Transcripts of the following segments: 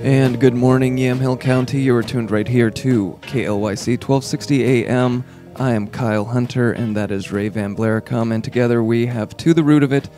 And good morning, Yamhill County. You're tuned right here to KLYC 1260 AM. I am Kyle Hunter, and that is Ray Van Blaricum. And together we have To the Root of It,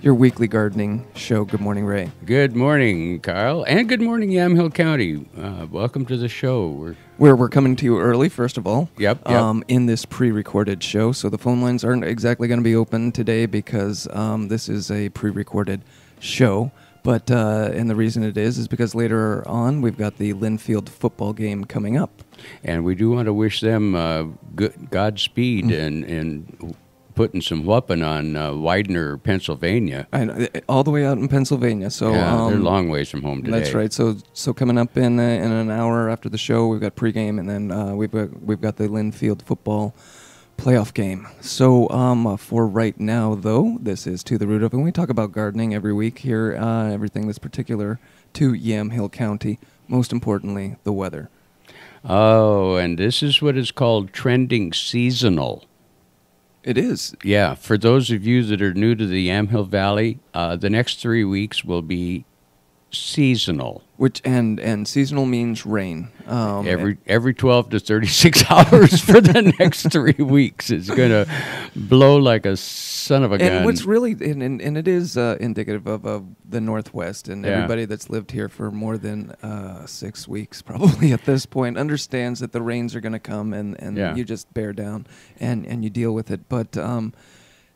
your weekly gardening show. Good morning, Ray. Good morning, Kyle. And good morning, Yamhill County. Welcome to the show. We're coming to you early, first of all. Yep. In this pre-recorded show. So the phone lines aren't exactly going to be open today because this is a pre-recorded show. But and the reason it is because later on we've got the Linfield football game coming up. And we do want to wish them Godspeed and putting some whooping on Widener, Pennsylvania. All the way out in Pennsylvania. So yeah, they're a long ways from home today. That's right. So coming up in an hour after the show, we've got pregame, and then we've got the Linfield football playoff game. So for right now, though, this is To the Root of It. And we talk about gardening every week here, everything that's particular to Yamhill County. Most importantly, the weather. Oh, and this is what is called trending seasonal. It is. Yeah. For those of you that are new to the Yamhill Valley, the next 3 weeks will be seasonal. Which and seasonal means rain. Every 12 to 36 hours for the next 3 weeks. It's going to blow like a son of a gun. And what's really and it is indicative of the Northwest, and everybody that's lived here for more than 6 weeks probably at this point understands that the rains are going to come, and you just bear down and you deal with it. But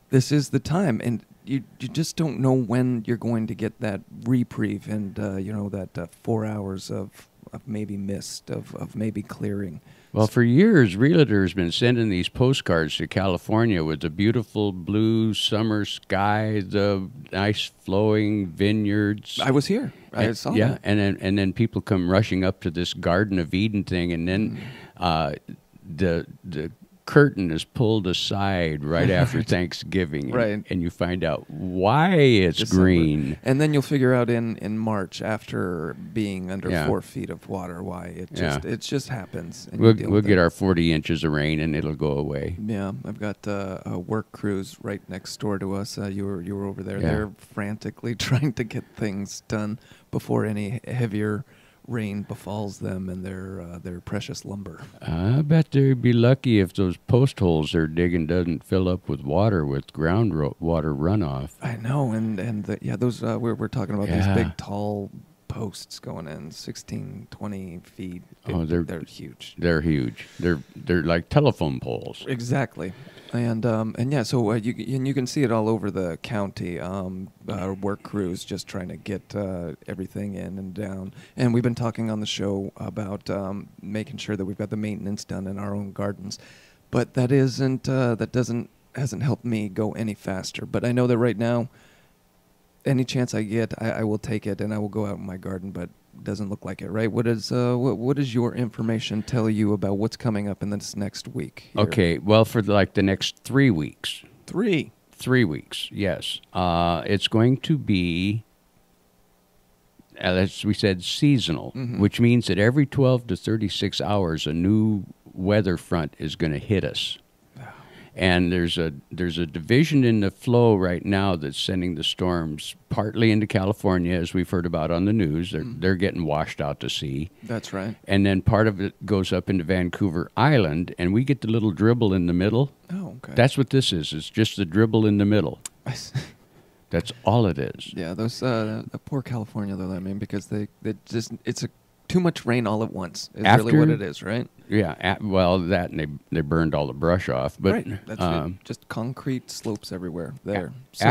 this is the time, and you just don't know when you're going to get that reprieve and that 4 hours of maybe mist, of maybe clearing. Well, for years, Realtor's been sending these postcards to California with the beautiful blue summer sky, the nice flowing vineyards. I was here. I saw that. Yeah, and then people come rushing up to this Garden of Eden thing, and then the curtain is pulled aside right after Thanksgiving, right? And you find out why it's December. Green. And then you'll figure out in March, after being under 4 feet of water, why it just happens. And we'll get our 40 inches of rain and it'll go away. Yeah, I've got a work crews right next door to us. You were over there. Yeah. They're frantically trying to get things done before any heavier rain befalls them and their precious lumber. I bet they'd be lucky if those post holes they're digging doesn't fill up with water, with water runoff. I know, and those we're talking about these big tall posts going in 16, 20 feet. They're huge. They're huge. They're like telephone poles. Exactly. And so you can see it all over the county. Our work crews just trying to get everything in and down. And we've been talking on the show about making sure that we've got the maintenance done in our own gardens. But that hasn't helped me go any faster. But I know that right now, any chance I get, I will take it, and I will go out in my garden. But doesn't look like it, right? What does your information tell you about what's coming up in this next week here? Okay, well, for the next 3 weeks. 3 weeks, yes. It's going to be, as we said, seasonal, which means that every 12 to 36 hours, a new weather front is going to hit us. And there's a division in the flow right now that's sending the storms partly into California, as we've heard about on the news. They're getting washed out to sea. That's right. And then part of it goes up into Vancouver Island, and we get the little dribble in the middle. Oh, okay. That's what this is. It's just the dribble in the middle. That's all it is. Yeah, those the poor California though. I mean, because it's too much rain all at once is really what it is, right? Yeah, that and they burned all the brush off. But right. That's just concrete slopes everywhere there. So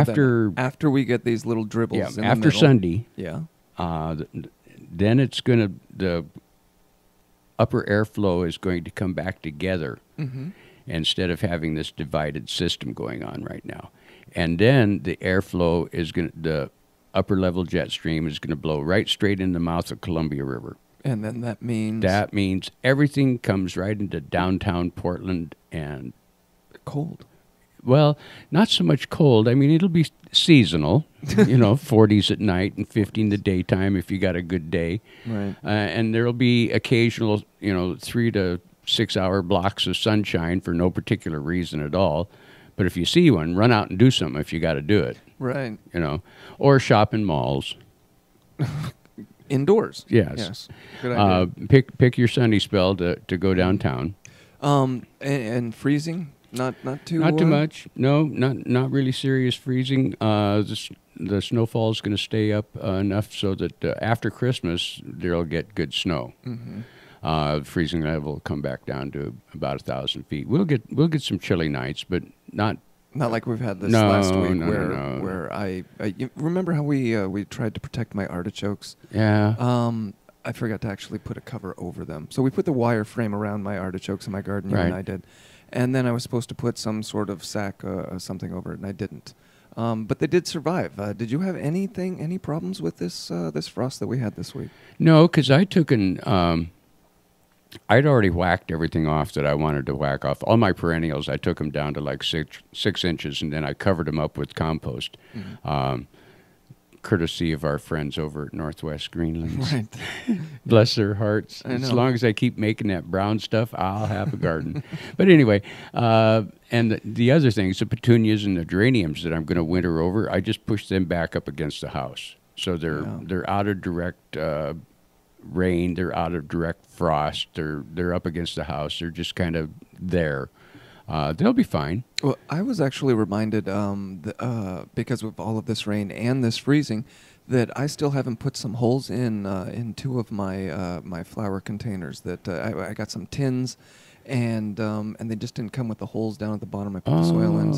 after we get these little dribbles in after the middle, Sunday, then it's the upper airflow is going to come back together instead of having this divided system going on right now. And then the airflow is the upper level jet stream is going to blow right straight in the mouth of Columbia River. And then that means everything comes right into downtown Portland and cold. Well, not so much cold. I mean, it'll be seasonal, 40s at night and 50 in the daytime if you got a good day. Right. And there'll be occasional, 3 to 6 hour blocks of sunshine for no particular reason at all. But if you see one, run out and do something if you got to do it. Right. Or shop in malls. Indoors. Yes. Good idea. Pick your sunny spell to go downtown. And freezing? Not too much. No, not really serious freezing. The snowfall is going to stay up enough so that after Christmas they'll get good snow. The freezing level will come back down to about 1,000 feet. We'll get some chilly nights, but not like we've had this last week no. where I you remember how we tried to protect my artichokes? Yeah. I forgot to actually put a cover over them. So we put the wire frame around my artichokes in my garden, you and I did. And then I was supposed to put some sort of sack something over it, and I didn't. But they did survive. Did you have any problems with this frost that we had this week? No, because I took I'd already whacked everything off that I wanted to whack off. All my perennials, I took them down to like 6 inches, and then I covered them up with compost. Courtesy of our friends over at Northwest Greenlands. Right. Bless their hearts. As long as I keep making that brown stuff, I'll have a garden. But anyway, and the other things, the petunias and the geraniums that I'm going to winter over, I just push them back up against the house. So they're out of direct rain, they're out of direct frost, they're up against the house, they're just kind of there. They'll be fine. Well, I was actually reminded, because of all of this rain and this freezing, that I still haven't put some holes in 2 of my flower containers. That I got some tins, and they just didn't come with the holes down at the bottom. I put the soil in.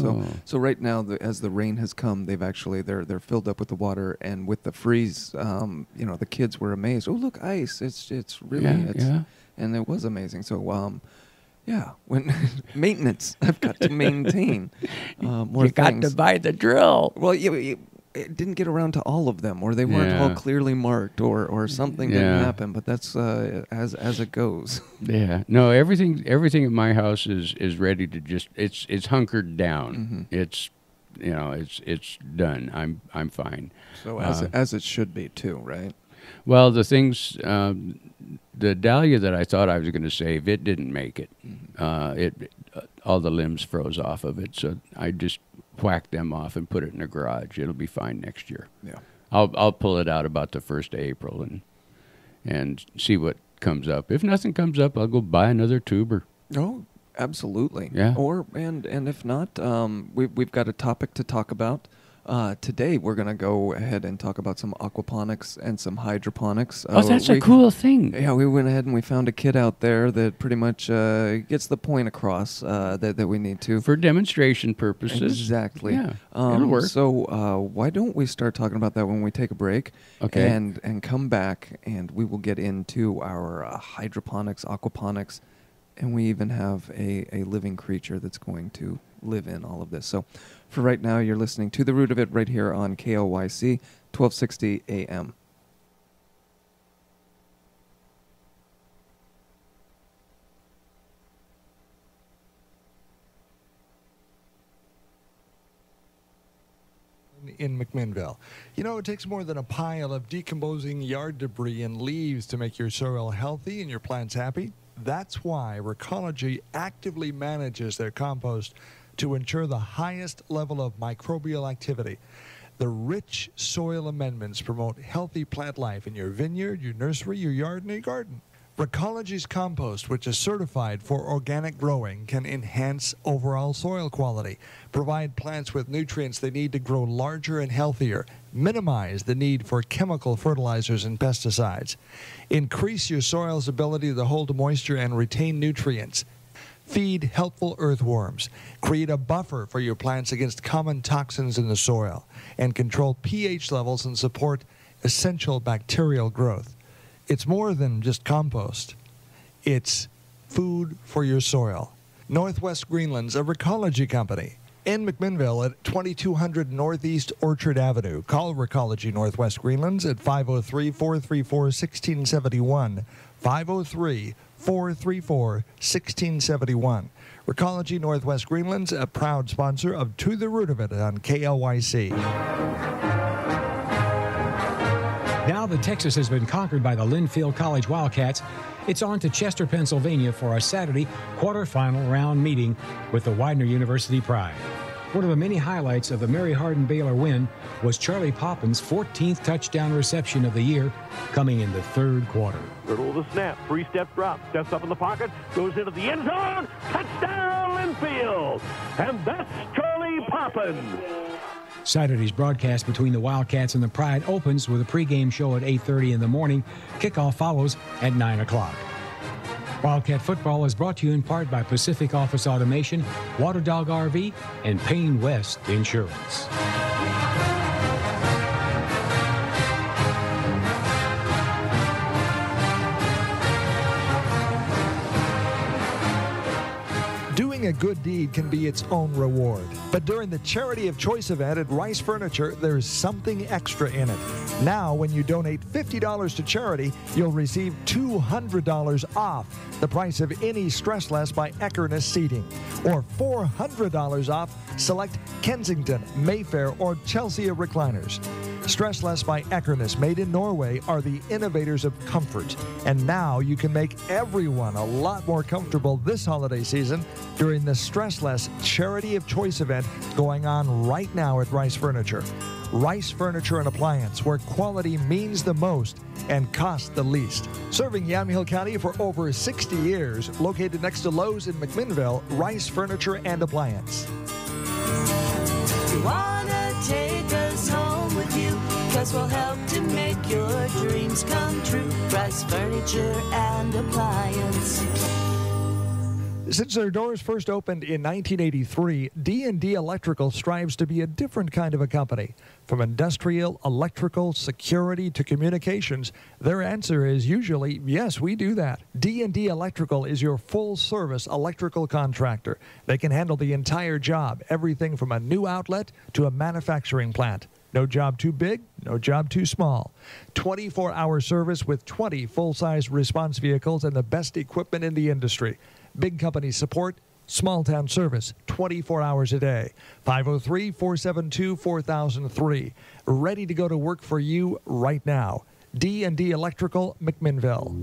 So right now, as the rain has come, they're filled up with the water, and with the freeze, the kids were amazed. Oh, look, ice! It's really and it was amazing. So. Yeah, when maintenance, I've got to maintain more you things. Got to buy the drill. Well, it didn't get around to all of them, or they weren't all clearly marked, or something didn't happen. But that's as it goes. Yeah, no, everything in my house is ready to just it's hunkered down. It's it's done. I'm fine. So as it should be too, right? Well, the things, the dahlia that I thought I was going to save, it didn't make it. All the limbs froze off of it, so I just whacked them off and put it in the garage. It'll be fine next year. Yeah, I'll pull it out about the 1st of April and see what comes up. If nothing comes up, I'll go buy another tuber. Oh, absolutely. Yeah. And if not, we've got a topic to talk about. Today we're going to go ahead and talk about some aquaponics and some hydroponics. That's a cool thing. Yeah, we went ahead and we found a kid out there that pretty much gets the point across that we need to. For demonstration purposes. Exactly. Yeah, it'll work. So why don't we start talking about that when we take a break? Okay. And come back, and we will get into our hydroponics, aquaponics, and we even have a living creature that's going to live in all of this. So for right now, you're listening to The Root of It right here on KLYC, 1260 AM. In McMinnville. It takes more than a pile of decomposing yard debris and leaves to make your soil healthy and your plants happy. That's why Recology actively manages their compost to ensure the highest level of microbial activity. The rich soil amendments promote healthy plant life in your vineyard, your nursery, your yard, and your garden. Recology's compost, which is certified for organic growing, can enhance overall soil quality, provide plants with nutrients they need to grow larger and healthier, minimize the need for chemical fertilizers and pesticides, increase your soil's ability to hold moisture and retain nutrients, feed helpful earthworms, create a buffer for your plants against common toxins in the soil, and control pH levels and support essential bacterial growth. It's more than just compost. It's food for your soil. Northwest Greenlands, a Recology company. In McMinnville at 2200 Northeast Orchard Avenue. Call Recology Northwest Greenlands at 503-434-1671. 503-434-1671. Recology Northwest Greenlands, a proud sponsor of To the Root of It on KLYC. Now that Texas has been conquered by the Linfield College Wildcats, it's on to Chester, Pennsylvania for a Saturday quarterfinal round meeting with the Widener University Pride. One of the many highlights of the Mary Hardin-Baylor win was Charlie Poppins' 14th touchdown reception of the year, coming in the third quarter. Riddle of the snap, three-step drop, steps up in the pocket, goes into the end zone, touchdown Linfield! And that's Charlie Poppins! Saturday's broadcast between the Wildcats and the Pride opens with a pregame show at 8:30 in the morning. Kickoff follows at 9 o'clock. Wildcat football is brought to you in part by Pacific Office Automation, Water Dog RV, and Payne West Insurance. Doing a good deed can be its own reward. But during the Charity of Choice event at Rice Furniture, there's something extra in it. Now, when you donate $50 to charity, you'll receive $200 off the price of any Stress Less by Eckerness seating, or $400 off select Kensington, Mayfair, or Chelsea recliners. Stress Less by Eckerness, made in Norway, are the innovators of comfort. And now you can make everyone a lot more comfortable this holiday season during the Stress Less Charity of Choice event going on right now at Rice Furniture. Rice Furniture and Appliance, where quality means the most and costs the least. Serving Yamhill County for over 60 years, located next to Lowe's in McMinnville, Rice Furniture and Appliance. You wanna take us home with you, 'cause we'll help to make your dreams come true. Rice Furniture and Appliance. Since their doors first opened in 1983, D&D Electrical strives to be a different kind of a company. From industrial, electrical, security to communications, their answer is usually, yes, we do that. D&D Electrical is your full-service electrical contractor. They can handle the entire job, everything from a new outlet to a manufacturing plant. No job too big, no job too small. 24-hour service with 20 full-size response vehicles and the best equipment in the industry. Big company support, small town service, 24 hours a day. 503-472-4003. Ready to go to work for you right now. D&D Electrical, McMinnville.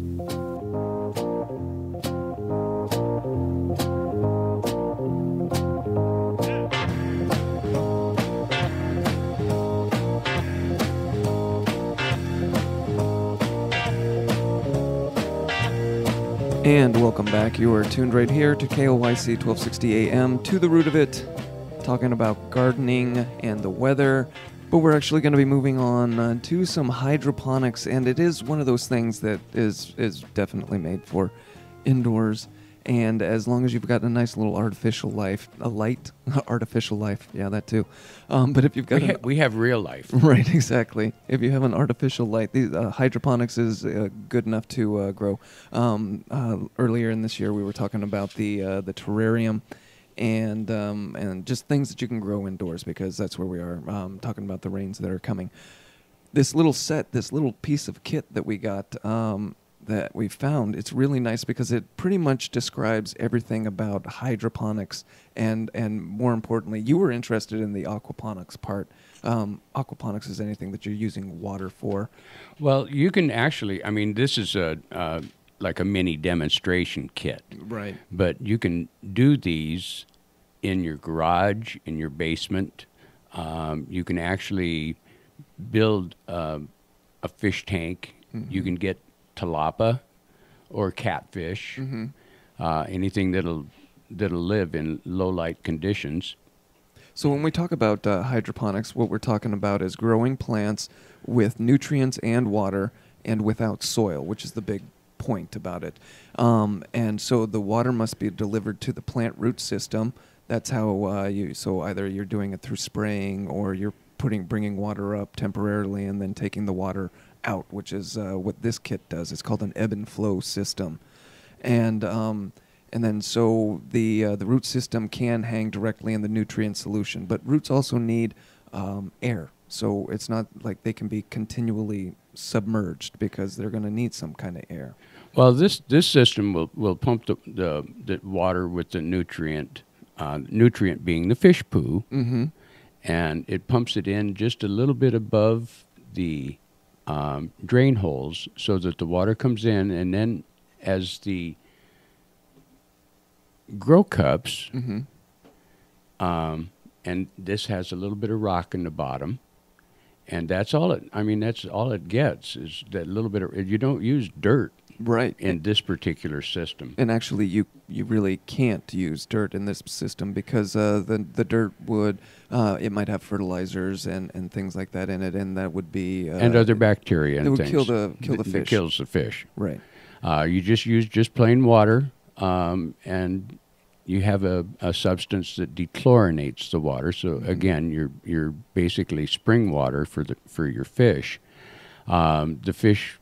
And welcome back. You are tuned right here to KLYC 1260 AM, To the Root of It, talking about gardening and the weather. But we're actually going to be moving on to some hydroponics, and it is one of those things that is definitely made for indoors. And as long as you've got a nice little artificial life, artificial life, yeah, that too. But if you've got we have real life, right? Exactly. If you have an artificial light, hydroponics is good enough to grow. Earlier in this year, we were talking about the terrarium, and just things that you can grow indoors, because that's where we are talking about the rains that are coming. This little set, this little piece of kit that we got. That we found, it's really nice because it pretty much describes everything about hydroponics, and more importantly, you were interested in the aquaponics part. Aquaponics is anything that you're using water for. Well, you can actually, I mean, this is like a mini demonstration kit. Right. But you can do these in your garage, in your basement. You can actually build a fish tank. Mm-hmm. You can get tilapia or catfish, anything that'll live in low light conditions. So when we talk about hydroponics, what we're talking about is growing plants with nutrients and water and without soil, which is the big point about it. And so the water must be delivered to the plant root system. That's how so either you're doing it through spraying, or you're bringing water up temporarily and then taking the water out, which is what this kit does. It's called an ebb and flow system, and then so the root system can hang directly in the nutrient solution. But roots also need air, so it's not like they can be continually submerged, because they're going to need some kind of air. Well, this system will pump the water with the nutrient being the fish poo, and it pumps it in just a little bit above the drain holes, so that the water comes in, and then as the grow cups and this has a little bit of rock in the bottom, and that's all it. I mean, that's all it gets is that little bit of. You don't use dirt, right, in this particular system. And actually, you really can't use dirt in this system because the dirt would it might have fertilizers and things like that in it, and that would be and other bacteria and it would things. kill the fish. It kills the fish. Right. You just use plain water, and you have a substance that dechlorinates the water. So again, you're basically spring water for your fish. The fish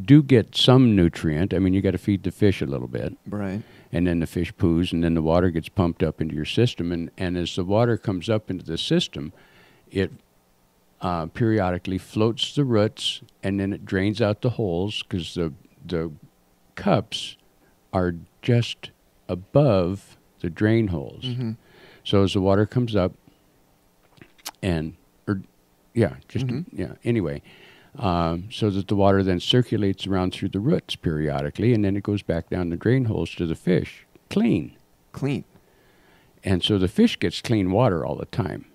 do get some nutrient. I mean, you got to feed the fish a little bit. Right. And then the fish poos, and then the water gets pumped up into your system. And as the water comes up into the system, it periodically floats the roots, and then it drains out the holes because the cups are just above the drain holes. So as the water comes up, anyway, so that the water then circulates around through the roots periodically, and then it goes back down the drain holes to the fish, clean. And so the fish gets clean water all the time.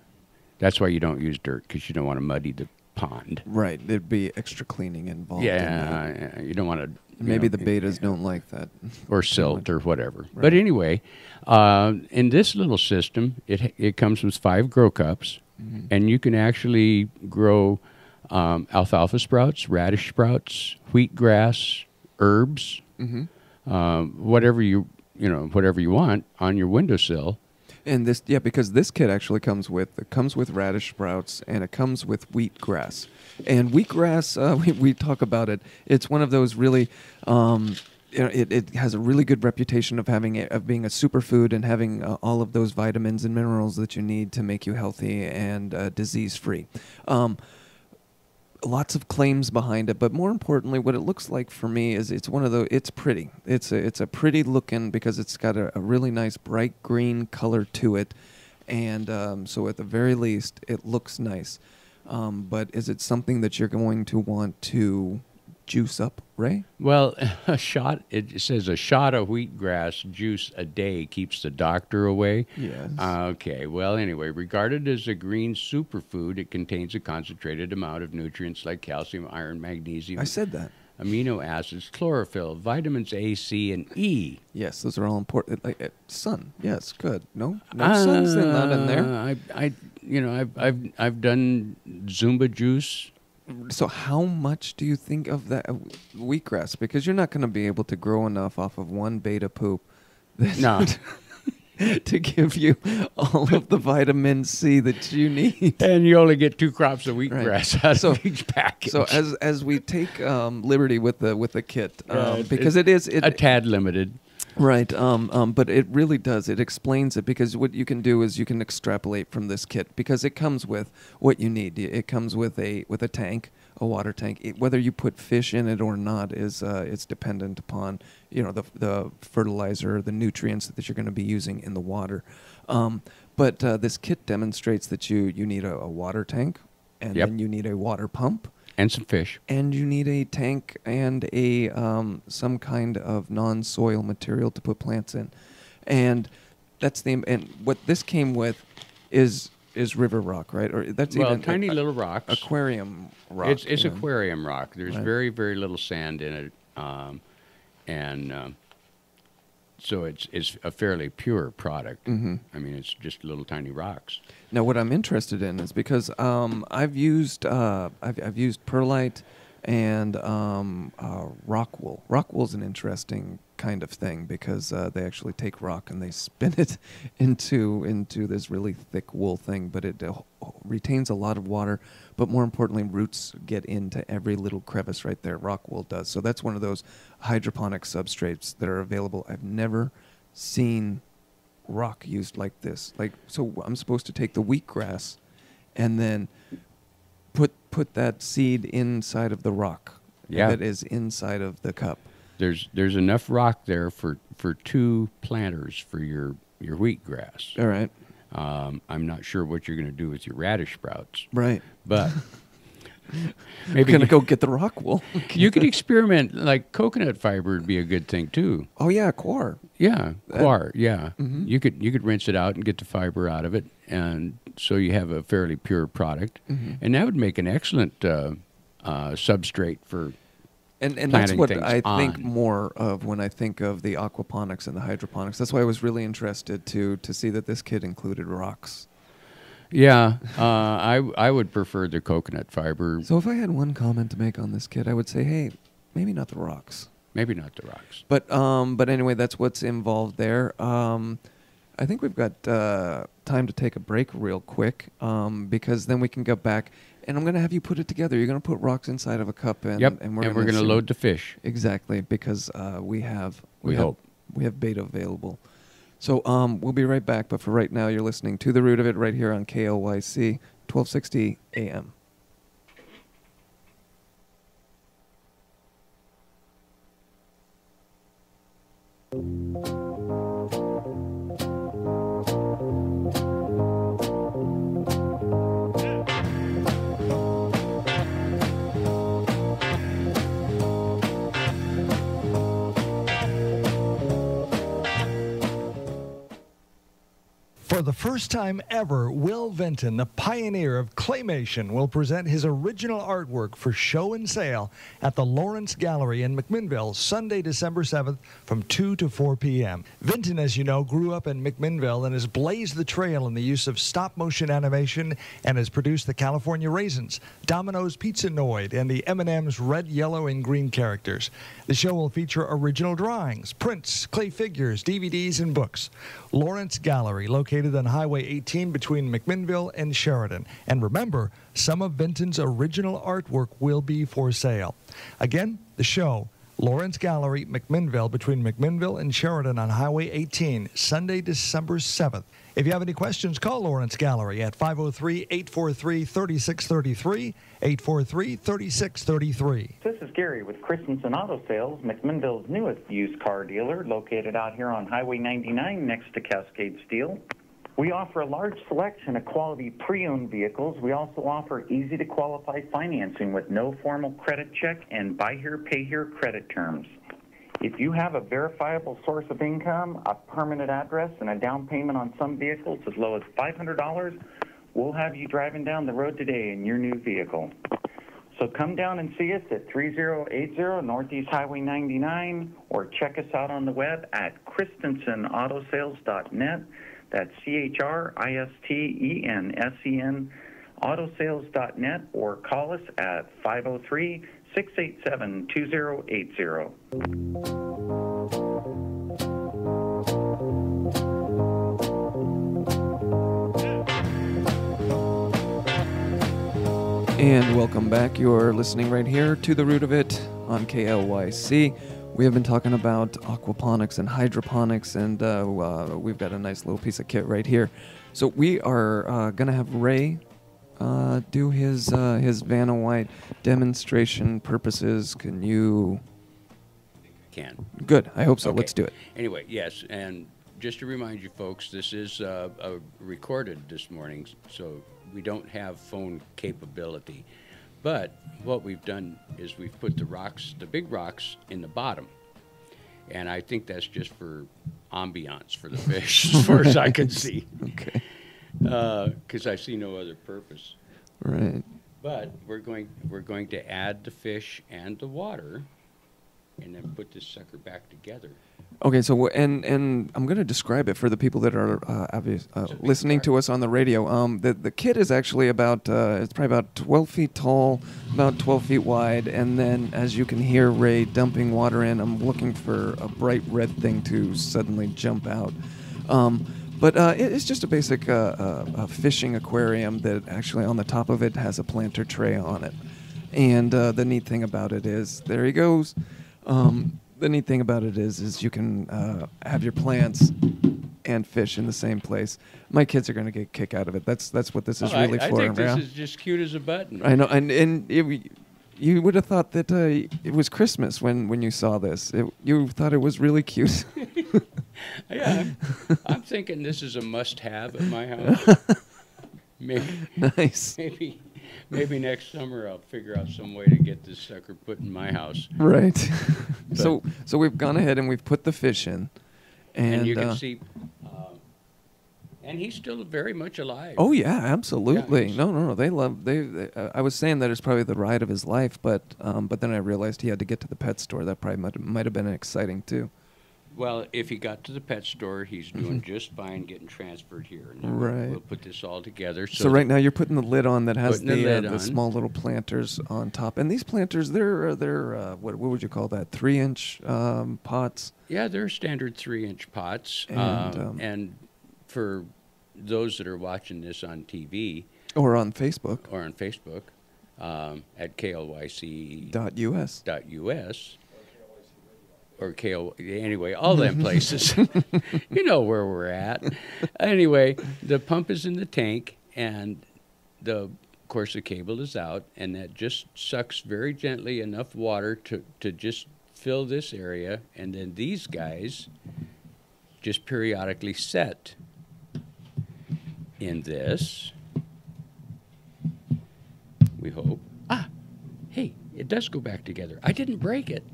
That's why you don't use dirt, because you don't want to muddy the pond. Right. There'd be extra cleaning involved. In that. Yeah, you don't want to. Maybe the betas don't like that. Or silt or whatever. Right. But anyway, in this little system, it comes with 5 grow cups, and you can actually grow alfalfa sprouts, radish sprouts, wheatgrass, herbs, whatever you want on your windowsill. And this, because this kit actually comes with radish sprouts, and it comes with wheatgrass. And wheatgrass, we talk about it. It's one of those really, it has a really good reputation of being a superfood and having all of those vitamins and minerals that you need to make you healthy and disease free. Lots of claims behind it, but more importantly, what it looks like for me is it's pretty. It's a pretty looking, because it's got a really nice bright green color to it, and so at the very least, it looks nice. But is it something that you're going to want to juice up, Ray? Well, it says a shot of wheatgrass juice a day keeps the doctor away. Yes. Okay, well, anyway, regarded as a green superfood, it contains a concentrated amount of nutrients like calcium, iron, magnesium. I said that. Amino acids, chlorophyll, vitamins A, C, and E. Yes, those are all important. Sun, yes, good. No sun's not in there. I've done Zumba juice. So how much do you think of that wheatgrass? Because you're not going to be able to grow enough off of one beta poop to give you all of the vitamin C that you need. And you only get 2 crops of wheatgrass out of each package. So as we take liberty with the kit, because it is a tad limited. Right, but it really does. It explains it, because what you can do is you can extrapolate from this kit, because it comes with what you need. It comes with a tank, a water tank. Whether you put fish in it or not is it's dependent upon the fertilizer, the nutrients that you're going to be using in the water. But this kit demonstrates that you need a water tank, and then you need a water pump. And some fish. And you need a tank and a some kind of non-soil material to put plants in. And what this came with is river rock, right? Or that's even tiny little rocks. Aquarium rock. It's aquarium rock. There's very, very little sand in it. So it's a fairly pure product. I mean, it's just little tiny rocks. Now, what I'm interested in is because I've used perlite and rock wool. Rock wool's an interesting kind of thing, because they actually take rock and they spin it into this really thick wool thing, but it retains a lot of water. But more importantly, roots get into every little crevice right there. Rock wool does. So that's one of those hydroponic substrates that are available. I've never seen rock used like this. So I'm supposed to take the wheatgrass and then put that seed inside of the rock that is inside of the cup. There's enough rock there for 2 planters for your wheatgrass. All right. I'm not sure what you're going to do with your radish sprouts. Right. But We're going to go get the rock wool. You could experiment, like coconut fiber would be a good thing too. Oh, yeah, coir. Yeah, coir, yeah. You could rinse it out and get the fiber out of it, and so you have a fairly pure product. And that would make an excellent substrate for And that's what things I think on. more of when I think of the aquaponics and the hydroponics. That's why I was really interested to see that this kit included rocks. Yeah, I would prefer the coconut fiber. So if I had one comment to make on this kit, I would say, hey, maybe not the rocks. Maybe not the rocks. But anyway, that's what's involved there. I think we've got time to take a break real quick because then we can go back. And I'm going to have you put it together. You're going to put rocks inside of a cup. And, Yep, and we're going to load the fish. Exactly, because we have bait available. So we'll be right back. But for right now, you're listening to The Root of It right here on KLYC, 1260 AM. For the first time ever, Will Vinton, the pioneer of claymation, will present his original artwork for show and sale at the Lawrence Gallery in McMinnville, Sunday, December 7th from 2 to 4 p.m. Vinton, as you know, grew up in McMinnville and has blazed the trail in the use of stop-motion animation and has produced the California Raisins, Domino's Pizza Noid, and the M&M's red, yellow, and green characters. The show will feature original drawings, prints, clay figures, DVDs, and books. Lawrence Gallery, located on Highway 18 between McMinnville and Sheridan. And remember, some of Vinton's original artwork will be for sale. Again, the show, Lawrence Gallery, McMinnville, between McMinnville and Sheridan on Highway 18, Sunday, December 7th. If you have any questions, call Lawrence Gallery at 503-843-3633, 843-3633. This is Gary with Christensen Auto Sales, McMinnville's newest used car dealer, located out here on Highway 99 next to Cascade Steel. We offer a large selection of quality pre-owned vehicles. We also offer easy-to-qualify financing with no formal credit check and buy here, pay here credit terms. If you have a verifiable source of income, a permanent address, and a down payment on some vehicles as low as $500, we'll have you driving down the road today in your new vehicle. So come down and see us at 3080 Northeast Highway 99 or check us out on the web at ChristensenAutosales.net. That's ChristenSen autosales.net or call us at 503-687-2080. And welcome back. You're listening right here to The Root of It on KLYC. We have been talking about aquaponics and hydroponics, and we've got a nice little piece of kit right here. So we are going to have Ray do his Vanna White demonstration purposes. Can you? Can. Good. I hope so. Okay. Let's do it. Anyway, yes, and just to remind you folks, this is recorded this morning, so we don't have phone capability. But what we've done is we've put the rocks, the big rocks, in the bottom. And I think that's just for ambiance for the fish, as far as I can see. Okay. Because I see no other purpose. Right. But we're going to add the fish and the water, and then put this sucker back together. Okay, so and I'm going to describe it for the people that are listening to us on the radio. The kit is actually about it's probably about 12 feet tall, about 12 feet wide, and then as you can hear Ray dumping water in, I'm looking for a bright red thing to suddenly jump out. But it's just a basic a fishing aquarium that actually on the top of it has a planter tray on it. And the neat thing about it is, there he goes. The neat thing about it is you can have your plants and fish in the same place. My kids are going to get a kick out of it. That's what this is really for. I think this is just cute as a button. I know, and you would have thought that it was Christmas when you saw this. You thought it was really cute. Yeah, I'm thinking this is a must-have at my house. Maybe, nice. maybe next summer I'll figure out some way to get this sucker put in my house. Right. so we've gone ahead and we've put the fish in, And you can see, and he's still very much alive. Oh yeah, absolutely. Yeah, no. They I was saying that it's probably the ride of his life, but then I realized he had to get to the pet store. That probably might have been exciting too. Well, if he got to the pet store, he's doing just fine getting transferred here. And then Right. We'll put this all together. So right now you're putting the lid on that has Putting the lid the on. small little planters on top, and these planters they're what would you call that, 3-inch pots? Yeah, they're standard 3-inch pots. And, for those that are watching this on TV or on Facebook at KLYC .us. Or anyway, all them places. You know where we're at. Anyway, the pump is in the tank, and of course the cable is out, and that just sucks very gently enough water to just fill this area, and then these guys just periodically set in this. We hope. Hey, it does go back together. I didn't break it.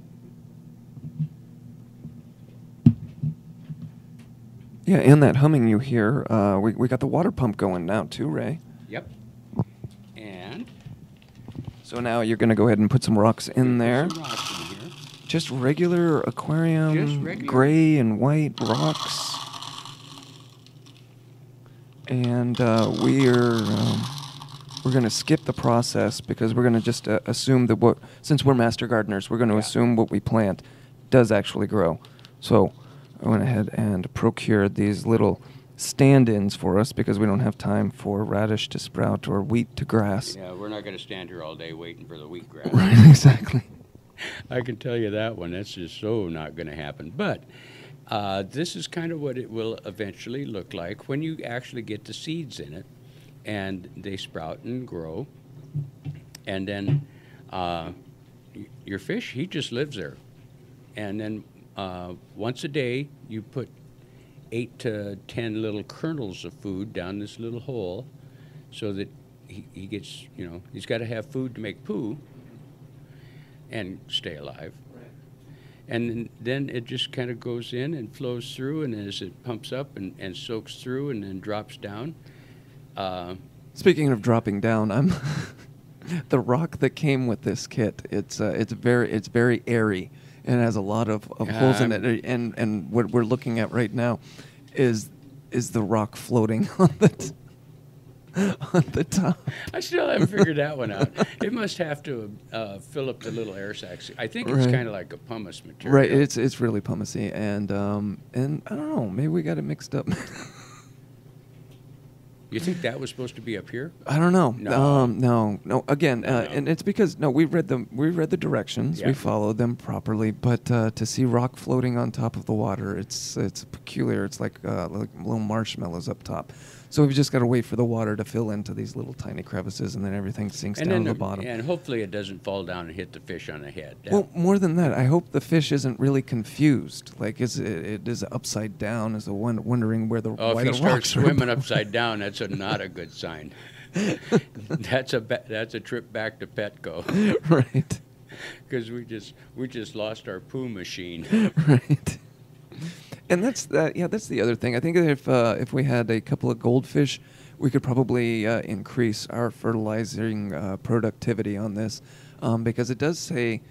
Yeah, and that humming you hear, we got the water pump going now too, Ray. Yep. And so now you're going to go ahead and put some rocks in there. some rocks in here. Just regular aquarium, Just regular. gray and white rocks. And we're going to skip the process because we're going to just assume that since we're master gardeners, we're going to assume what we plant does actually grow. So I went ahead and procured these little stand-ins for us because we don't have time for radish to sprout or wheat to grass. Yeah, we're not going to stand here all day waiting for the wheatgrass. Right, exactly. I can tell you that one. That's just so not going to happen. But this is kind of what it will eventually look like when you actually get the seeds in it, and they sprout and grow. And then your fish, he just lives there. And then once a day, you put 8 to 10 little kernels of food down this little hole so that he gets, he's got to have food to make poo and stay alive. Right. And then it just kind of goes in and flows through, and as it pumps up and soaks through and then drops down. Speaking of dropping down, the rock that came with this kit, it's very airy. And it has a lot of holes in it, and what we're looking at right now is the rock floating on the top. I still haven't figured that one out. It must have to fill up the little air sacs. I think it's kind of like a pumice material. Right, it's really pumicey, and I don't know, maybe we got it mixed up. You think that was supposed to be up here? I don't know. No. Again, and it's because we read the directions, we followed them properly. But to see rock floating on top of the water, it's peculiar. It's like little marshmallows up top. So we've just got to wait for the water to fill into these little tiny crevices, and then everything sinks down to the bottom. And hopefully it doesn't fall down and hit the fish on the head. Well, more than that, I hope the fish isn't really confused. Like, is it upside down? Is it wondering where the why if the he rocks starts are swimming upside down, that's not a good sign. That's a trip back to Petco. Right. Because we just lost our poo machine. Right. And that's the other thing. I think if we had a couple of goldfish, we could probably increase our fertilizing productivity on this, because it does say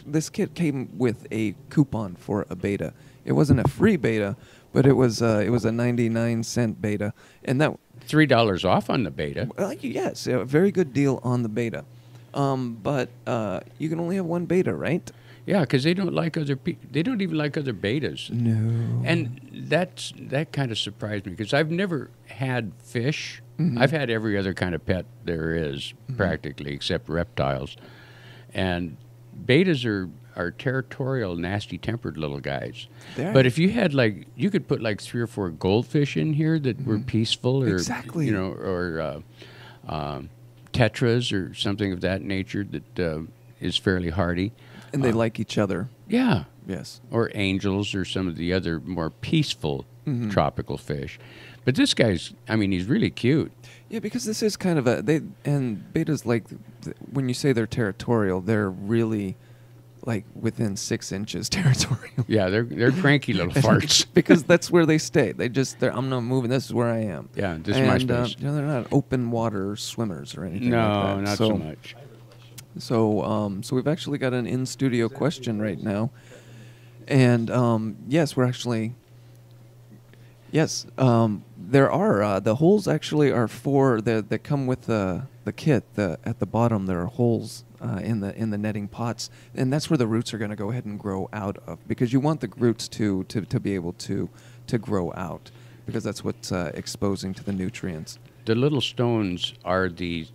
this kit came with a coupon for a beta. It wasn't a free beta, but it was a 99-cent beta, and that $3 off on the beta. Yes, a very good deal on the beta. But you can only have one beta, right? Yeah, because they don't like they don't even like other betas. No. And that kind of surprised me because I've never had fish. Mm-hmm. I've had every other kind of pet there is, practically, except reptiles. And betas are territorial, nasty-tempered little guys. But if you had you could put 3 or 4 goldfish in here that were peaceful, or exactly, or tetras or something of that nature that is fairly hardy. And they like each other. Yeah. Yes. Or angels or some of the other more peaceful tropical fish. But this guy's, I mean, he's really cute. Yeah, because this is kind of and betas, like, when you say they're territorial, they're really, like, within 6 inches territorial. Yeah, they're cranky little farts. Because that's where they stay. I'm not moving. This is where I am. Yeah, this is my space. They're not open water swimmers or anything like No, that. not so much. So we've actually got an in-studio question right now. And, yes, we're actually... Yes, there are. The holes actually are that come with the kit. At the bottom, there are holes in the netting pots, and that's where the roots are going to go ahead and grow out of, because you want the roots to be able to grow out, because that's what's exposing to the nutrients. The little stones are the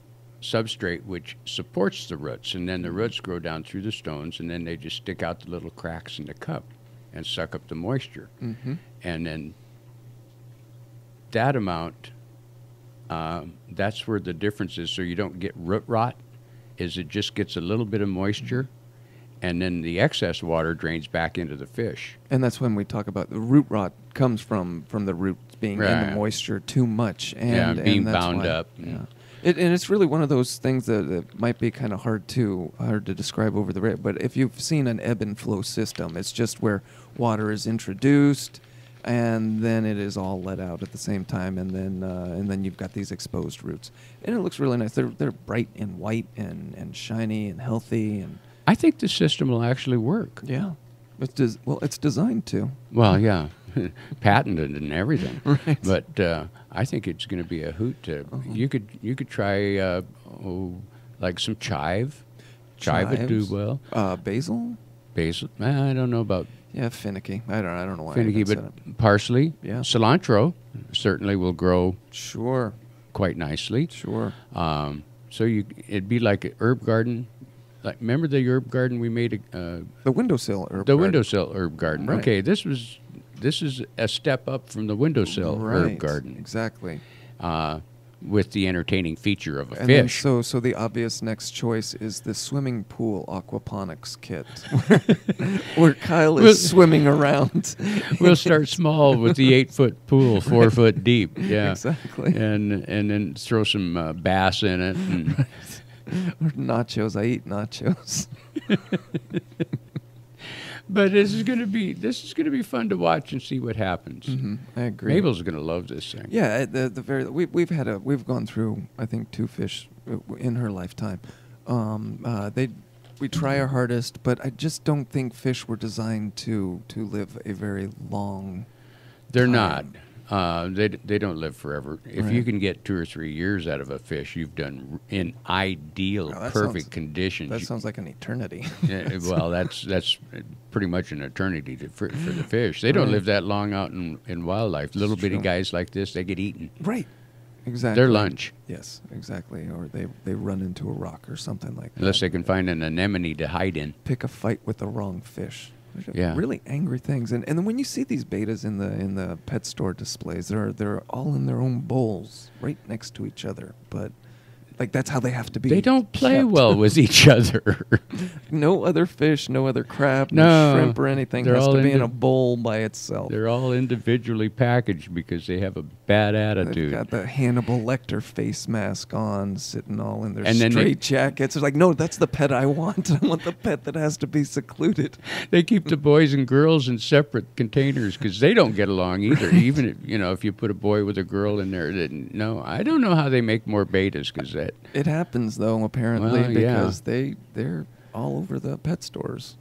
substrate which supports the roots, and then the roots grow down through the stones, and then they just stick out the little cracks in the cup and suck up the moisture. Mm-hmm. And then that amount, that's where the difference is. So you don't get root rot, is it just gets a little bit of moisture, and then the excess water drains back into the fish. And that's when we talk about the root rot comes from the roots being in the moisture too much. And, being and that's bound why, up. Yeah. And it's really one of those things that might be kind of hard to describe over the radio. But if you've seen an ebb and flow system, it's just where water is introduced, and then it is all let out at the same time, and then you've got these exposed roots, and it looks really nice. They're bright and white and shiny and healthy, and I think the system will actually work. yeah, it's designed to. Well, yeah, patented and everything. Right. But I think it's going to be a hoot. You could try like some chive. Chive would do well. Basil. Basil. I don't know about. Yeah, finicky. I don't know why. Finicky, but parsley, yeah. Cilantro certainly will grow. Sure. Quite nicely. Sure. So it'd be like an herb garden. Like, remember the herb garden we made? The windowsill herb. The garden. windowsill herb garden. Right. Okay, this is a step up from the windowsill herb garden. Exactly. With the entertaining feature of a and fish. Then so the obvious next choice is the swimming pool aquaponics kit, where Kyle is swimming around. We'll start small with the 8-foot pool, 4 foot deep. Yeah, exactly. And then throw some bass in it. And or nachos. I eat nachos. But this is going to be fun to watch and see what happens. Mm-hmm. I agree. Mabel's going to love this thing. Yeah, we've gone through, I think, 2 fish in her lifetime. We try our hardest, but I just don't think fish were designed to live a very long. They're time. not. They don't live forever. If Right. you can get 2 or 3 years out of a fish, you've done in ideal, perfect conditions. That sounds like an eternity. Yeah, well, that's pretty much an eternity for the fish. They don't Right. live that long out in wildlife. Little bitty guys like this, they get eaten. Right. Exactly. They're lunch. Yes, exactly. Or they run into a rock or something like that. Unless they can find an anemone to hide in. Pick a fight with the wrong fish. Yeah. Really angry things. And then when you see these betas in the pet store displays, they're all in their own bowls right next to each other. But like that's how they have to be. They don't play kept. well with each other. No other fish, no other crab, No, no shrimp or anything they're has all to be in a bowl by itself. They're all individually packaged because they have a bad attitude. They've got the Hannibal Lecter face mask on, sitting all in their And then straight jackets. It's like, no, that's the pet I want. I want the pet that has to be secluded. They keep the boys and girls in separate containers because they don't get along either. Even if you put a boy with a girl in there, no, I don't know how they make more betas because that. It happens though, apparently, Well, yeah. because they're all over the pet stores.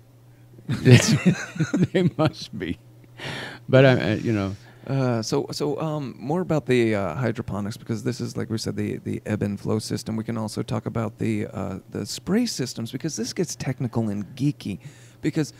They must be, but more about the hydroponics, because this is, like we said, the ebb and flow system. We can also talk about the spray systems, because this gets technical and geeky, because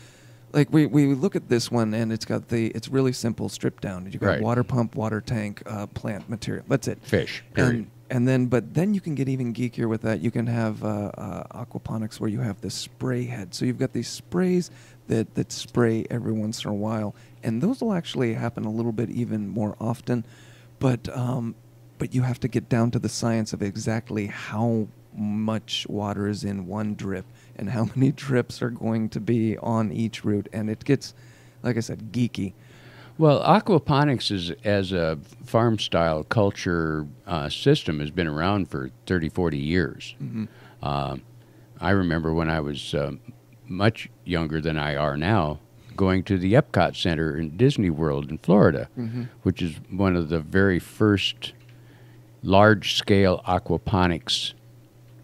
like we look at this one and it's really simple, stripped down. You got Right. water pump, water tank, plant material. That's it. Fish. Period. But then you can get even geekier with that. You can have aquaponics where you have the spray head. So you've got these sprays that spray every once in a while, and those will actually happen a little bit even more often. But you have to get down to the science of exactly how much water is in one drip and how many trips are going to be on each route, and it gets, like I said, geeky. Well, aquaponics as a farm-style culture system has been around for 30, 40 years. I remember when I was much younger than I are now, going to the Epcot Center in Disney World in Florida, which is one of the very first large-scale aquaponics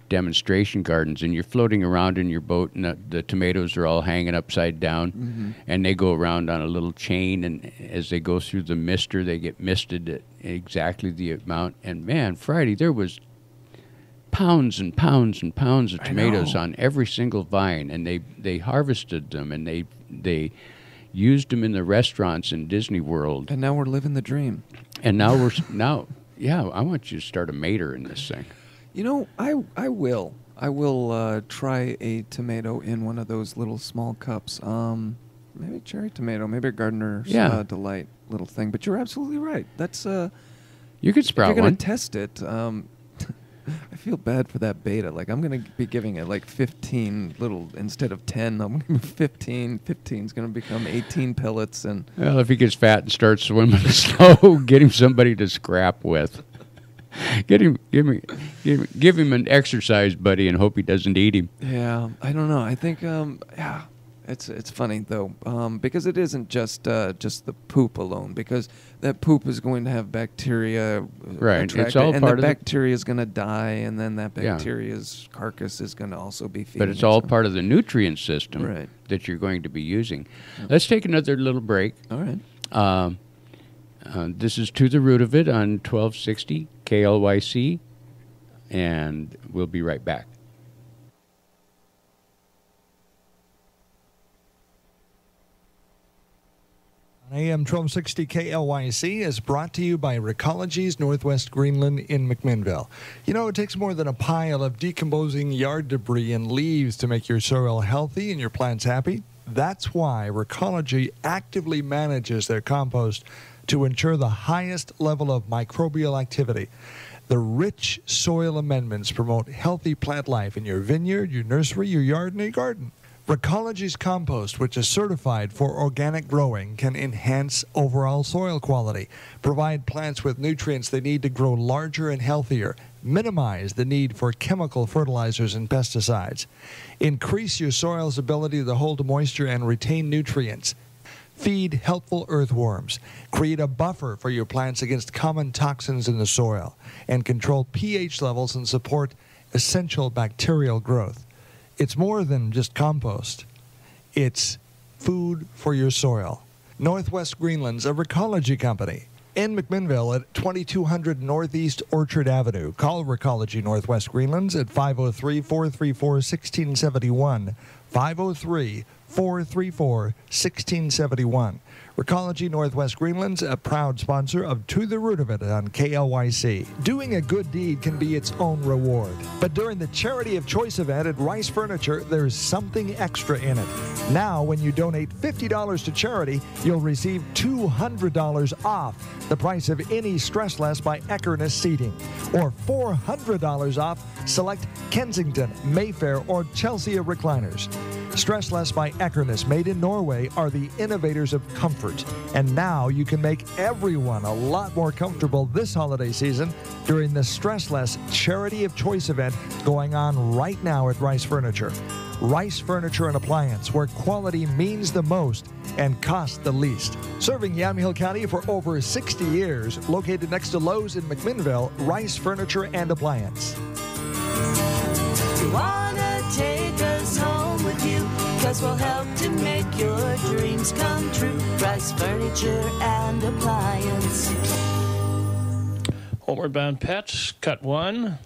demonstration gardens, and you're floating around in your boat, and the tomatoes are all hanging upside down, and they go around on a little chain, and as they go through the mister, they get misted at exactly the amount. And man, Friday, there was pounds and pounds and pounds of tomatoes on every single vine, and they harvested them, and they used them in the restaurants in Disney World. And now we're living the dream. And now yeah, I want you to start a mater in this thing. You know, I will try a tomato in one of those little small cups. Maybe cherry tomato, maybe a gardener's delight little thing. But you're absolutely right. That's you could sprout if you're one. gonna test it. I feel bad for that beta. Like, I'm going to be giving it like 15 little, instead of 10, I'm going to give 15. 15 is going to become 18 pellets. And well, if he gets fat and starts swimming slow, get him somebody to scrap with. Give him an exercise buddy and hope he doesn't eat him. Yeah, I don't know. I think, it's funny though, because it isn't just the poop alone, because that poop is going to have bacteria. Right, it's all and part the of bacteria is going to die, and then that bacteria's carcass is going to also be feeding. But it's all part of the nutrient system that you're going to be using. Let's take another little break. All right. This is To the Root of It on 1260 KLYC, and we'll be right back. AM 1260 KLYC is brought to you by Recology's Northwest Greenland in McMinnville. You know, it takes more than a pile of decomposing yard debris and leaves to make your soil healthy and your plants happy. That's why Recology actively manages their compost to ensure the highest level of microbial activity. The rich soil amendments promote healthy plant life in your vineyard, your nursery, your yard, and your garden. Recology's compost, which is certified for organic growing, can enhance overall soil quality, provide plants with nutrients they need to grow larger and healthier, minimize the need for chemical fertilizers and pesticides, increase your soil's ability to hold moisture and retain nutrients, feed helpful earthworms, create a buffer for your plants against common toxins in the soil, and control pH levels and support essential bacterial growth. It's more than just compost. It's food for your soil. Northwest Greenland's a Recology company. In McMinnville at 2200 Northeast Orchard Avenue. Call Recology Northwest Greenlands at 503-434-1671. 503-434-1671. Recology Northwest Greenland's a proud sponsor of To the Root of It on KLYC. Doing a good deed can be its own reward. But during the Charity of Choice event at Rice Furniture, there's something extra in it. Now, when you donate $50 to charity, you'll receive $200 off the price of any Stressless by Eckerness seating, or $400 off select Kensington, Mayfair, or Chelsea recliners. Stressless by Eckerness, made in Norway, are the innovators of comfort. And now you can make everyone a lot more comfortable this holiday season during the Stressless Charity of Choice event going on right now at Rice Furniture. Rice Furniture and Appliance, where quality means the most and costs the least. Serving Yamhill County for over 60 years, located next to Lowe's in McMinnville, Rice Furniture and Appliance. You wanna take us home with you, 'cause we'll help to make your dreams come true. Rice Furniture and Appliance. Homeward Bound Pets, cut 1.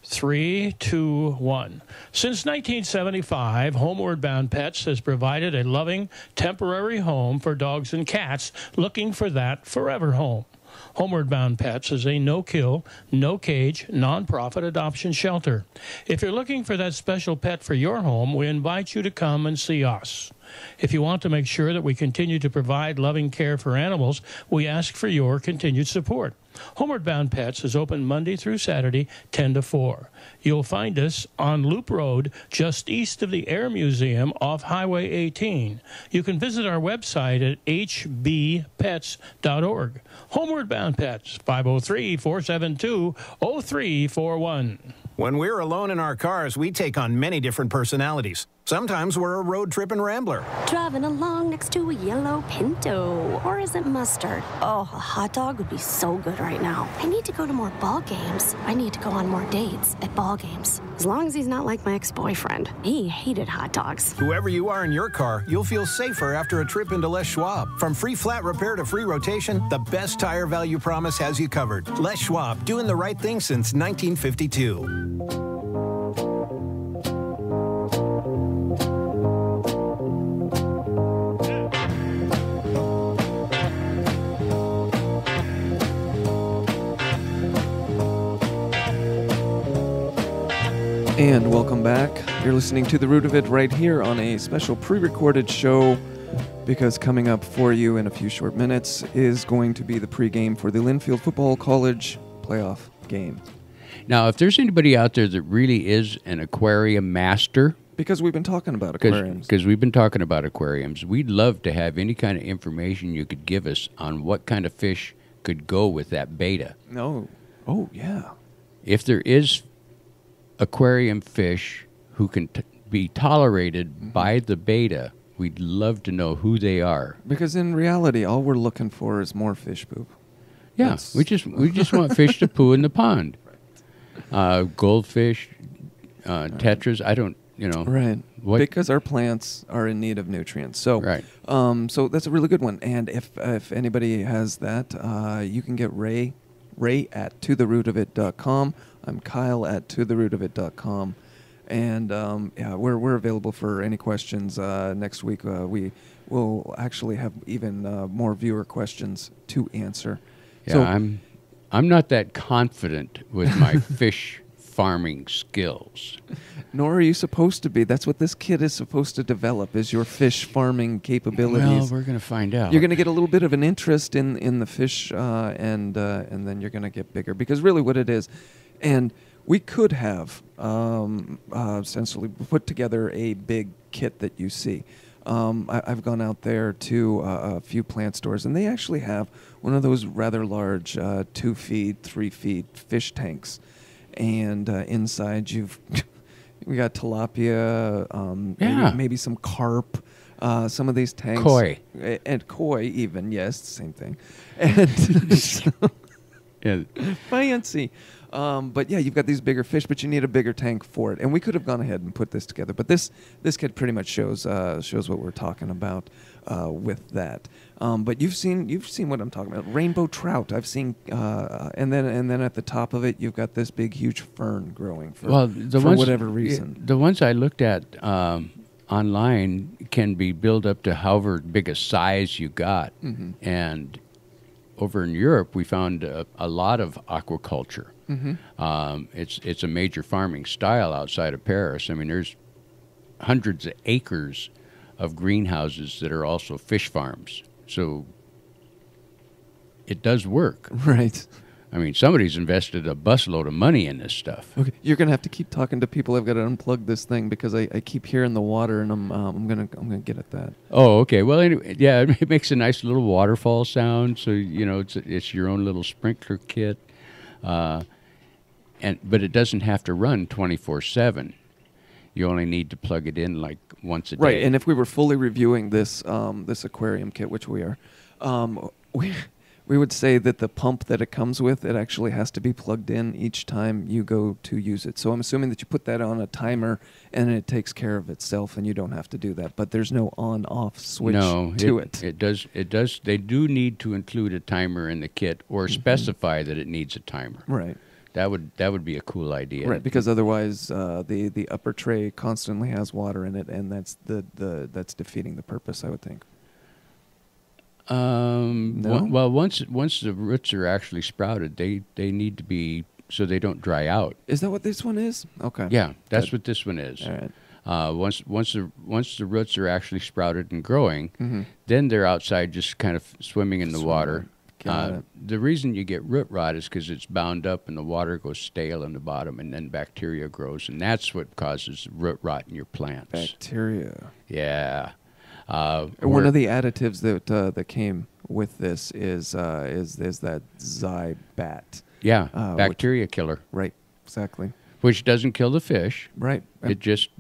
3, 2, 1. Since 1975, Homeward Bound Pets has provided a loving, temporary home for dogs and cats looking for that forever home. Homeward Bound Pets is a no-kill, no-cage, non-profit adoption shelter. If you're looking for that special pet for your home, we invite you to come and see us. If you want to make sure that we continue to provide loving care for animals, we ask for your continued support. Homeward Bound Pets is open Monday through Saturday, 10 to 4. You'll find us on Loop Road, just east of the Air Museum off Highway 18. You can visit our website at hbpets.org. Homeward Bound Pets, 503-472-0341. When we're alone in our cars, we take on many different personalities. Sometimes we're a road tripping rambler. Driving along next to a yellow Pinto. Or is it mustard? Oh, a hot dog would be so good right now. I need to go to more ball games. I need to go on more dates at ball games. As long as he's not like my ex-boyfriend. He hated hot dogs. Whoever you are in your car, you'll feel safer after a trip into Les Schwab. From free flat repair to free rotation, the best tire value promise has you covered. Les Schwab, doing the right thing since 1952. And welcome back. You're listening to The Root of It right here on a special pre-recorded show, because coming up for you in a few short minutes is going to be the pregame for the Linfield Football College playoff game. Now, if there's anybody out there that really is an aquarium master, because we've been talking about aquariums. Because we've been talking about aquariums, we'd love to have any kind of information you could give us on what kind of fish could go with that beta. No. Oh, yeah. If there is aquarium fish who can be tolerated by the beta, we'd love to know who they are. Because in reality, all we're looking for is more fish poop. Yeah, we just want fish to poo in the pond. Goldfish, tetras. I don't, Right. Because our plants are in need of nutrients. So, right. So that's a really good one. And if anybody has that, you can get Ray at totherootofit.com. I'm Kyle at totherootofit.com. And yeah, we're available for any questions. Next week we will actually have even more viewer questions to answer. Yeah, so, I'm not that confident with my fish farming skills. Nor are you supposed to be. That's what this kid is supposed to develop, is your fish farming capabilities. Well, we're going to find out. You're going to get a little bit of an interest in the fish, and then you're going to get bigger. Because really what it is, and we could have essentially put together a big kit that you see. I've gone out there to a few plant stores, and they actually have one of those rather large 2 feet, 3 feet fish tanks. And inside we got tilapia, maybe some carp, some of these tanks. Koi. And koi even, yes, same thing. And yeah. Fancy. But yeah, you've got these bigger fish, but you need a bigger tank for it. And we could have gone ahead and put this together, but this kit pretty much shows what we're talking about with that. But you've seen what I'm talking about. Rainbow trout. I've seen, and then at the top of it, you've got this big, huge fern growing for whatever reason. The ones I looked at online can be built up to however big a size you got, and over in Europe, we found a lot of aquaculture. It's a major farming style outside of Paris. I mean, there's hundreds of acres of greenhouses that are also fish farms. So it does work. Right. I mean, somebody's invested a busload of money in this stuff. Okay, you're gonna have to keep talking to people. I've got to unplug this thing because I keep hearing the water, and I'm gonna get at that. Oh, okay. Well, anyway, yeah, it makes a nice little waterfall sound. So it's your own little sprinkler kit, but it doesn't have to run 24/7. You only need to plug it in like once a day. Right. And if we were fully reviewing this this aquarium kit, which we are, we would say that the pump that it comes with, it actually has to be plugged in each time you go to use it. So I'm assuming that you put that on a timer and it takes care of itself and you don't have to do that. But there's no on-off switch to it. It does. They do need to include a timer in the kit or specify that it needs a timer. Right. That would be a cool idea. Right, because otherwise the upper tray constantly has water in it, and that's that's defeating the purpose, I would think. No? Well, once the roots are actually sprouted, they need to be so they don't dry out. Is that what this one is? Okay. Yeah, that's what this one is. All right. Once the roots are actually sprouted and growing, Mm-hmm. then they're outside just kind of swimming in the water. Got it. The reason you get root rot is because it's bound up and the water goes stale in the bottom, and then bacteria grows, and that's what causes root rot in your plants. Bacteria. Yeah. One of the additives that came with this is that Zybat. Yeah, which- bacteria killer. Right. Exactly. Which doesn't kill the fish. Right. It just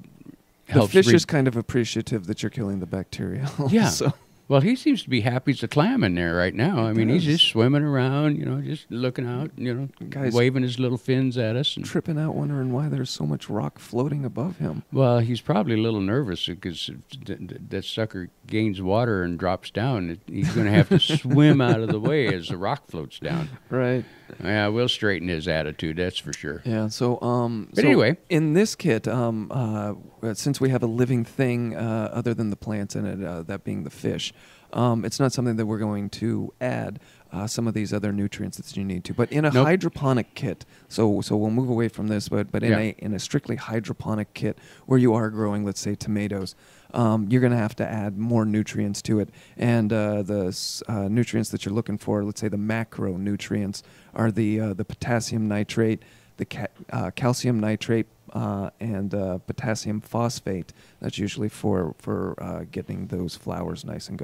The helps. fish is kind of appreciative that you're killing the bacteria. Yeah. So. Well, he seems to be happy as a clam in there right now. I mean, he's does. just swimming around, just looking out, Guys- waving his little fins at us. And, Tripping out, wondering why there's so much rock floating above him. well, he's probably a little nervous because that sucker gains water and drops down. He's going to have to swim out of the way as the rock floats down. Right. Yeah, we'll straighten his attitude, that's for sure. Yeah. So, But anyway. in this kit, since we have a living thing other than the plants in it, that being the fish, it's not something that we're going to add some of these other nutrients that you need to. But in a Nope. hydroponic kit, so we'll move away from this. But in Yeah. a strictly hydroponic kit where you are growing, let's say, tomatoes. You're going to have to add more nutrients to it. And the nutrients that you're looking for, let's say the macronutrients, are the potassium nitrate, the calcium nitrate, and potassium phosphate. That's usually for getting those flowers nice and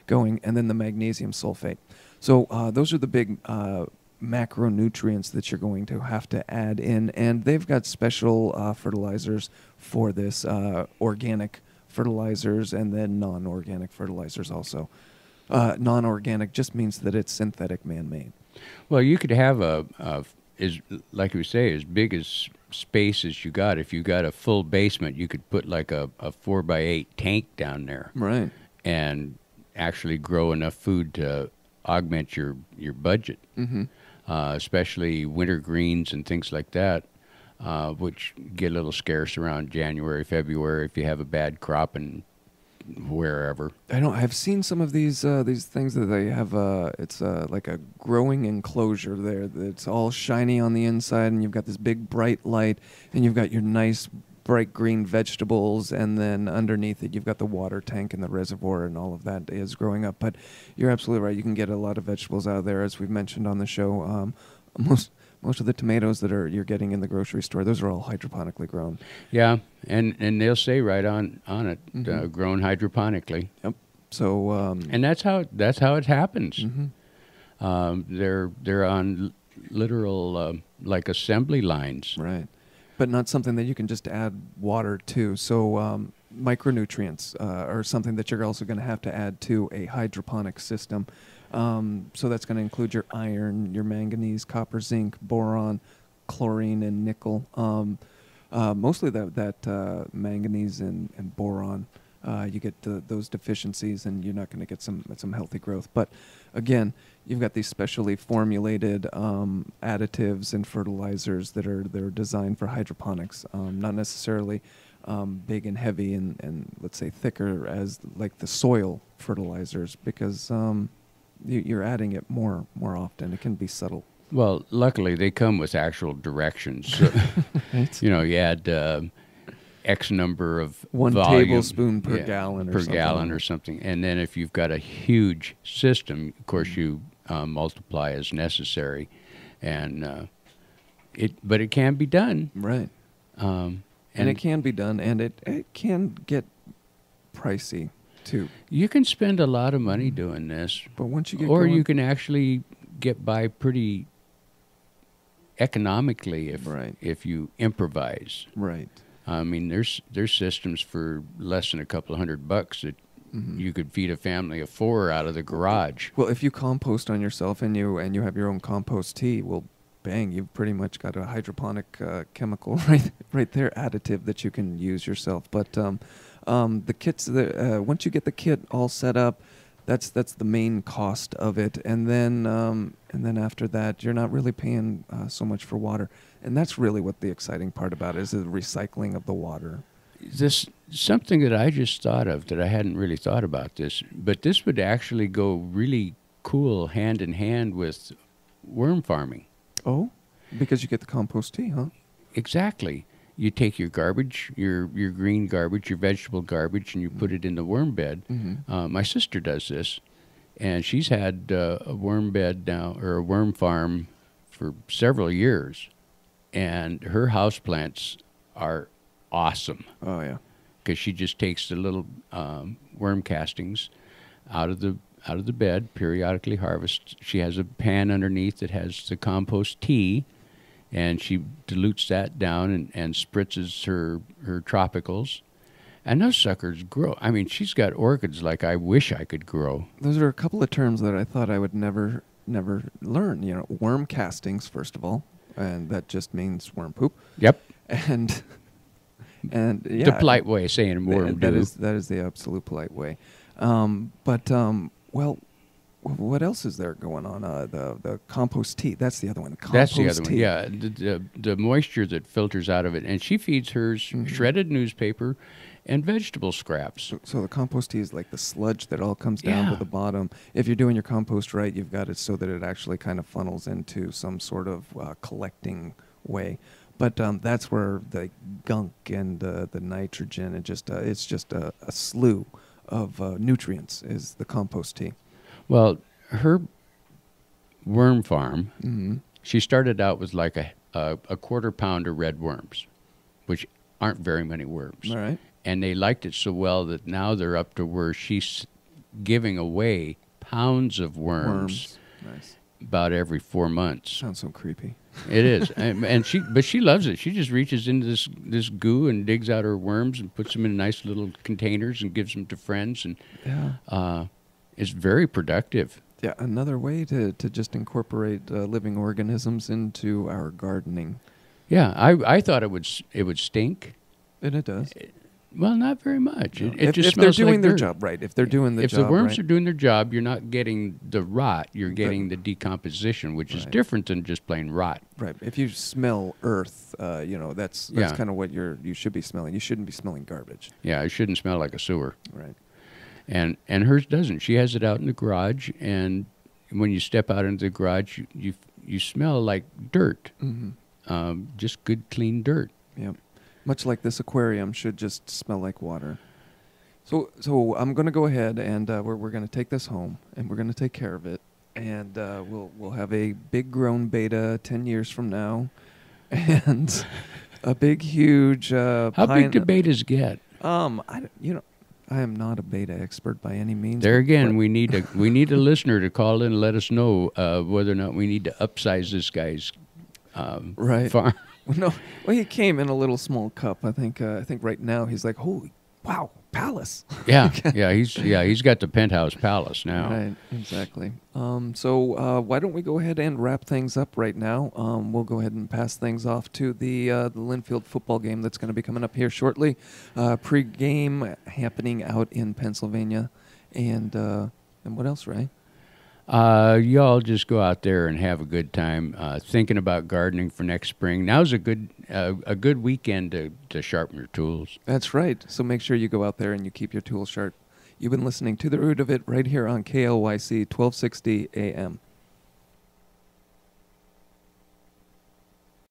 going. And then the magnesium sulfate. So those are the big macronutrients that you're going to have to add in. And they've got special fertilizers for this, organic fertilizers and then non-organic fertilizers also. Non-organic just means that it's synthetic man-made. Well, you could have like we say, as big as space as you got. If you got a full basement, you could put like a 4x8 tank down there. Right. And actually grow enough food to augment your budget. Mm-hmm. Especially winter greens and things like that, which get a little scarce around January, February if you have a bad crop and wherever. I've seen some of these things that they have. It's like a growing enclosure there. It's all shiny on the inside, and you've got this big bright light, and you've got your nice bright green vegetables, and then underneath it you've got the water tank and the reservoir, and all of that is growing up. But you're absolutely right. You can get a lot of vegetables out of there, as we've mentioned on the show. Most of the tomatoes that you're getting in the grocery store, those are all hydroponically grown. Yeah, and they'll say right on it, grown hydroponically. Yep. So and that's how it happens. Mm-hmm. They're on literal like assembly lines. Right. But not something that you can just add water to. So micronutrients are something that you're also going to add to a hydroponic system. So that's going to include your iron, your manganese, copper, zinc, boron, chlorine, and nickel. Mostly that manganese and boron. You get those deficiencies, and you're not going to get some healthy growth. But again, you've got these specially formulated additives and fertilizers that are designed for hydroponics, not necessarily big and heavy and let's say thicker as like the soil fertilizers, because you're adding it more often. It can be subtle. Well, luckily they come with actual directions. So, Right. you add X number of one volume, tablespoon per gallon or something. And then if you've got a huge system, of course you multiply as necessary, and but it can be done. Right. And it can be done, and it can get pricey too. You can spend a lot of money doing this, but once you get or going, you can actually get by pretty economically if you improvise. Right. I mean, there's systems for less than a couple of $100 that you could feed a family of 4 out of the garage. Well, if you compost on yourself and you have your own compost tea, well, bang, you've pretty much got a hydroponic chemical right there, additive that you can use yourself. But the kits, once you get the kit all set up, that's the main cost of it, and then after that, you're not really paying so much for water, and that's really what the exciting part about it is, the recycling of the water. This something that I just thought of that I hadn't really thought about this, but this would actually go really cool hand in hand with worm farming. Oh, because you get the compost tea, huh? Exactly. you take your garbage, your green garbage, your vegetable garbage, and you put it in the worm bed. My sister does this, and she's had a worm bed now, or a worm farm, for several years, and her houseplants are awesome. Oh yeah, because she just takes the little worm castings out of the bed, periodically harvests. She has a pan underneath that has the compost tea, and she dilutes that down and spritzes her tropicals. And those suckers grow. I mean, she's got orchids like I wish I could grow. Those are a couple of terms that I thought I would never learn. You know, worm castings, first of all, and that just means worm poop. Yep. And yeah, the polite way of saying worm that do. is the absolute polite way. Well, what else is there going on? The compost tea. That's the other one. That's the other one. Yeah, the moisture that filters out of it, and she feeds hers shredded newspaper and vegetable scraps. So the compost tea is like the sludge that all comes down to the bottom. If you're doing your compost right, you've got it so that it actually kind of funnels into some sort of collecting way. But that's where the gunk and the nitrogen and it's just a slew of nutrients is the compost tea. Well, her worm farm, she started out with like a quarter pound of red worms, which aren't very many worms. All right. And they liked it so well that now they're up to where she's giving away pounds of worms. Nice. About every 4 months. Sounds so creepy. It is, but she loves it. She just reaches into this goo and digs out her worms and puts them in nice little containers and gives them to friends, and it's very productive. Yeah, another way to just incorporate living organisms into our gardening. Yeah, I thought it would stink. And it does. Well, not very much. No. It just if they're smells doing like their dirt. job right, if they're doing the if job the worms right. are doing their job, you're not getting the rot. You're getting the decomposition, which is different than just plain rot. Right. If you smell earth, that's kind of what you should be smelling. You shouldn't be smelling garbage. Yeah, it shouldn't smell like a sewer. Right. And hers doesn't. She has it out in the garage, and when you step out into the garage, you smell like dirt. Just good, clean dirt. Yeah. Much like this aquarium should just smell like water. So I'm going to go ahead and we're going to take this home and we're going to take care of it, and we'll have a big grown beta 10 years from now, and a big huge. How big do betas get? I am not a beta expert by any means. There again, we need a listener to call in and let us know whether or not we need to upsize this guy's farm. Well, he came in a little small cup. I think right now he's like, holy wow, palace. Yeah, he's got the penthouse palace now. Right, exactly. So why don't we go ahead and wrap things up right now? We'll go ahead and pass things off to the Linfield football game that's going to be coming up here shortly. Pre-game happening out in Pennsylvania, and what else, Ray? Y'all just go out there and have a good time thinking about gardening for next spring. Now's a good weekend to sharpen your tools. That's right. So make sure you go out there and you keep your tools sharp. You've been listening to The Root of It right here on KLYC 1260 AM.